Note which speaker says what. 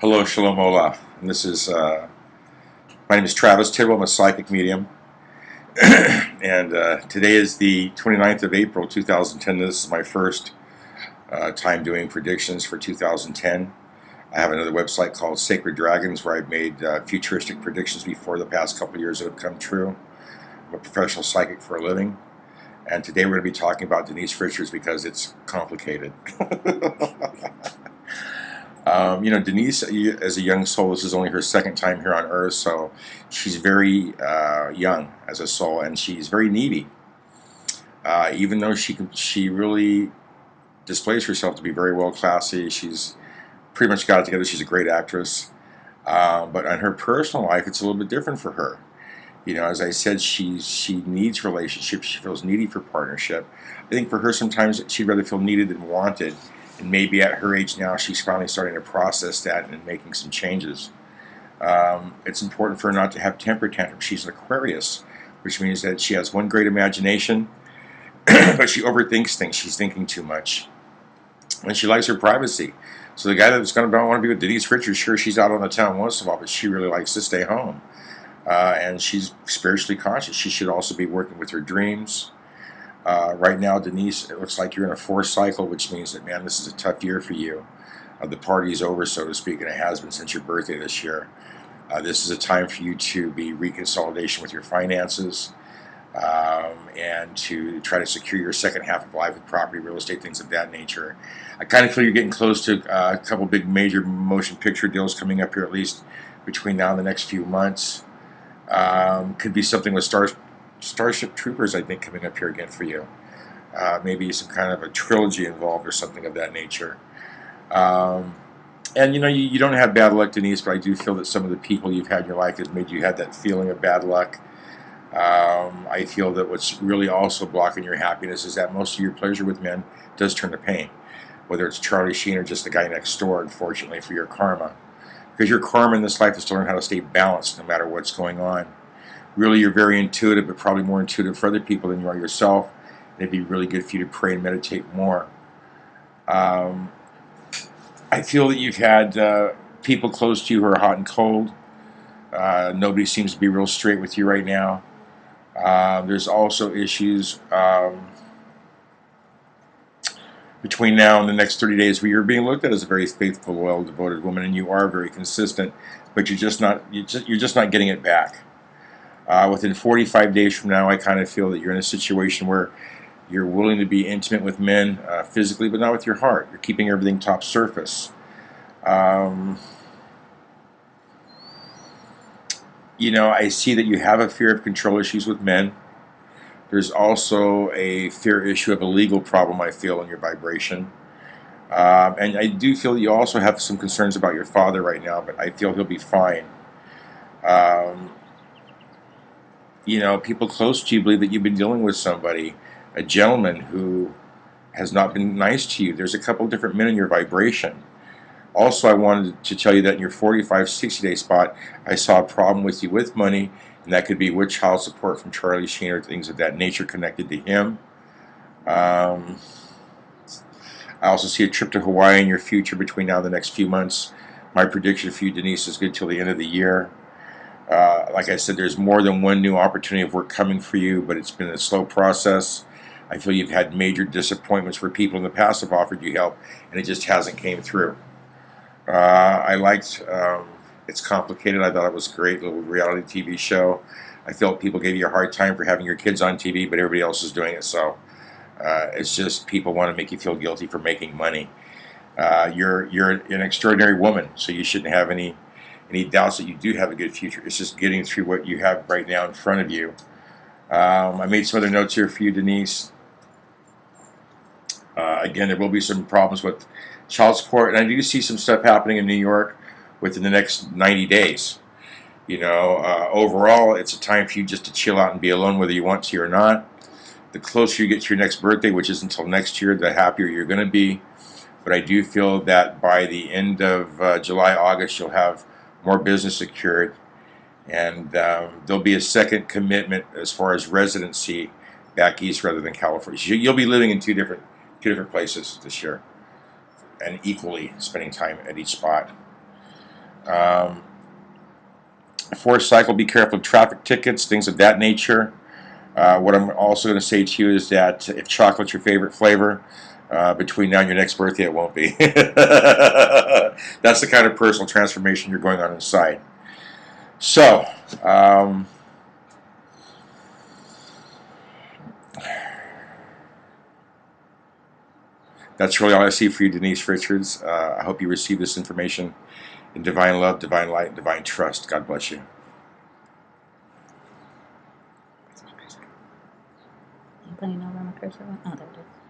Speaker 1: Hello, Shalom Ola. And this is my name is Travis Tidwell. I'm a psychic medium, and today is the 29th of April, 2010. This is my first time doing predictions for 2010. I have another website called Sacred Dragons where I've made futuristic predictions before the past couple of years that have come true. I'm a professional psychic for a living, and today we're going to be talking about Denise Richards because it's complicated. Denise, as a young soul, this is only her second time here on Earth, so she's very young as a soul, and she's very needy. Even though she really displays herself to be very well classy, she's pretty much got it together. She's a great actress, but on her personal life, it's a little bit different for her. You know, as I said, she needs relationships. She feels needy for partnership. I think for her, sometimes she'd rather feel needed than wanted. And maybe at her age now, she's finally starting to process that and making some changes. It's important for her not to have temper tantrums. She's an Aquarius, which means that she has one great imagination, but she overthinks things. She's thinking too much. And she likes her privacy. So the guy that's going to want to be with Denise Richards, sure, she's out on the town once in a while, but she really likes to stay home. And she's spiritually conscious. She should also be working with her dreams. Right now, Denise, it looks like you're in a forced cycle, which means that, man, this is a tough year for you. The party's over, so to speak, and it has been since your birthday this year. This is a time for you to be reconsolidation with your finances and to try to secure your second half of life with property, real estate, things of that nature. I kind of feel you're getting close to a couple big major motion picture deals coming up here, at least between now and the next few months. Could be something with Starship Troopers, I think, coming up here again for you. Maybe some kind of a trilogy involved or something of that nature. And you don't have bad luck, Denise, but I do feel that some of the people you've had in your life has made you have that feeling of bad luck. I feel that what's really also blocking your happiness is that most of your pleasure with men does turn to pain. Whether it's Charlie Sheen or just the guy next door, unfortunately, for your karma. Because your karma in this life is to learn how to stay balanced no matter what's going on. Really, you're very intuitive, but probably more intuitive for other people than you are yourself. It'd be really good for you to pray and meditate more. I feel that you've had people close to you who are hot and cold. Nobody seems to be real straight with you right now. There's also issues between now and the next 30 days where you're being looked at as a very faithful, loyal, devoted woman, and you are very consistent, but you're just not getting it back. Within 45 days from now, I kind of feel that you're in a situation where you're willing to be intimate with men physically, but not with your heart. You're keeping everything top surface. I see that you have a fear of control issues with men. There's also a fear issue of a legal problem, I feel, in your vibration. And I do feel that you also have some concerns about your father right now, but I feel he'll be fine. People close to you believe that you've been dealing with somebody, a gentleman who has not been nice to you. There's a couple of different men in your vibration. Also, I wanted to tell you that in your 45, 60-day spot, I saw a problem with you with money, and that could be with child support from Charlie Sheen or things of that nature connected to him. I also see a trip to Hawaii in your future between now and the next few months. My prediction for you, Denise, is good till the end of the year. Like I said, there's more than one new opportunity of work coming for you, but it's been a slow process. I feel you've had major disappointments where people in the past have offered you help, and it just hasn't came through. I liked It's Complicated. I thought it was a great little reality TV show. I felt people gave you a hard time for having your kids on TV, but everybody else is doing it, so it's just people want to make you feel guilty for making money. You're an extraordinary woman, so you shouldn't have any doubts that you do have a good future. It's just getting through what you have right now in front of you. I made some other notes here for you, Denise. Again, there will be some problems with child support, and I do see some stuff happening in New York within the next 90 days. Overall, it's a time for you just to chill out and be alone, whether you want to or not. The closer you get to your next birthday, which is until next year, the happier you're going to be. But I do feel that by the end of July, August, you'll have more business secured, and there'll be a second commitment as far as residency back east rather than California. You'll be living in two different places this year, and equally spending time at each spot. Um, Fourth cycle, be careful of traffic tickets, things of that nature. What I'm also going to say to you is that if chocolate's your favorite flavor, between now and your next birthday, it won't be. That's the kind of personal transformation you're going on inside. So, that's really all I see for you, Denise Richards. I hope you receive this information in divine love, divine light, divine trust. God bless you.
Speaker 2: I'm putting over my cursor. Oh, there it is.